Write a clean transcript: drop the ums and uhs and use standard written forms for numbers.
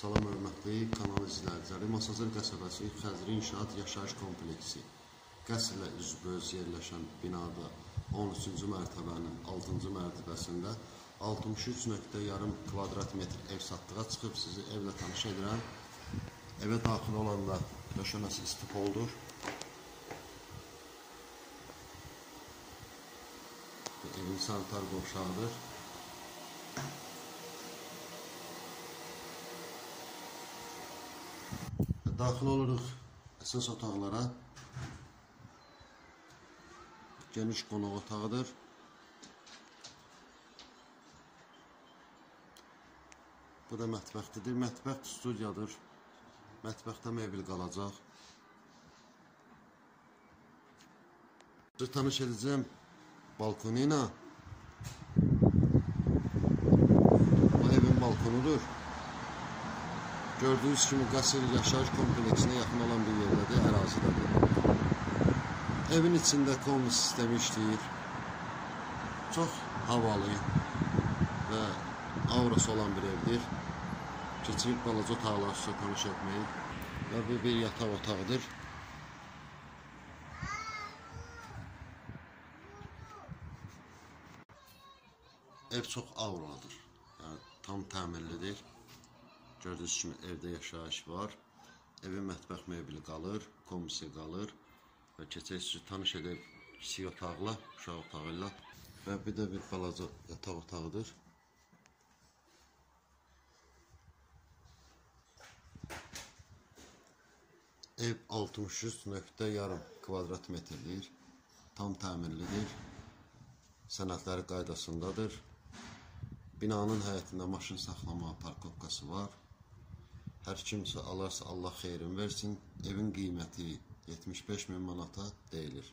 Salam hörmətli kanal izləyiciləri. Masazır qəsəbəsi Xəzri İnşaat Yaşayış Kompleksi qəsrlə üzbəüz yerləşən binada 13-cü mərtəbənin 6-cı mərtəbəsində 63,5 kvadrat metr ev satdığa çıxıb sizi evlə tanış edirəm. Evə daxil olanda döşəməsi istipoldur. Evin sanitar qovşağıdır. Daxil oluruq əsas otaqlara. Geniş qonaq otağıdır. Bu da mətbəxdir. Mətbəx studiyadır. Mətbəxdə mebel qalacaq. Sizi tanış edəcəm balkonu ilə. Bu evin balkonudur. Gördüyünüz kimi qəsr yaşayış kompleksinə yaxın olan bir yerdədir, ərazidədir. Evin içində komi sistemi işləyir. Çox havalı və aurası olan bir evdir. Keçib balaca otaqlar sizə tanış etməyin. Və bu bir yataq otağıdır. Ev çox auralıdır. Yəni, tam təmirlidir. Gördüyünüz kimi evdə yaşayış var. Evin mətbəx mebeli qalır, komisi qalır. Və keçək sizi tanış edib kiçik otaqla, uşaq otağı ilə. Və bir də bir balaca yataq otağıdır. Ev 63,5 kvadrat metrdir. Tam təmirlidir. Sənədləri qaydasındadır. Binanın həyətində maşın saxlama parkovkası var. Hər kimsə alarsa Allah xeyrin versin. Evin qiyməti 75.000 manata deyilir.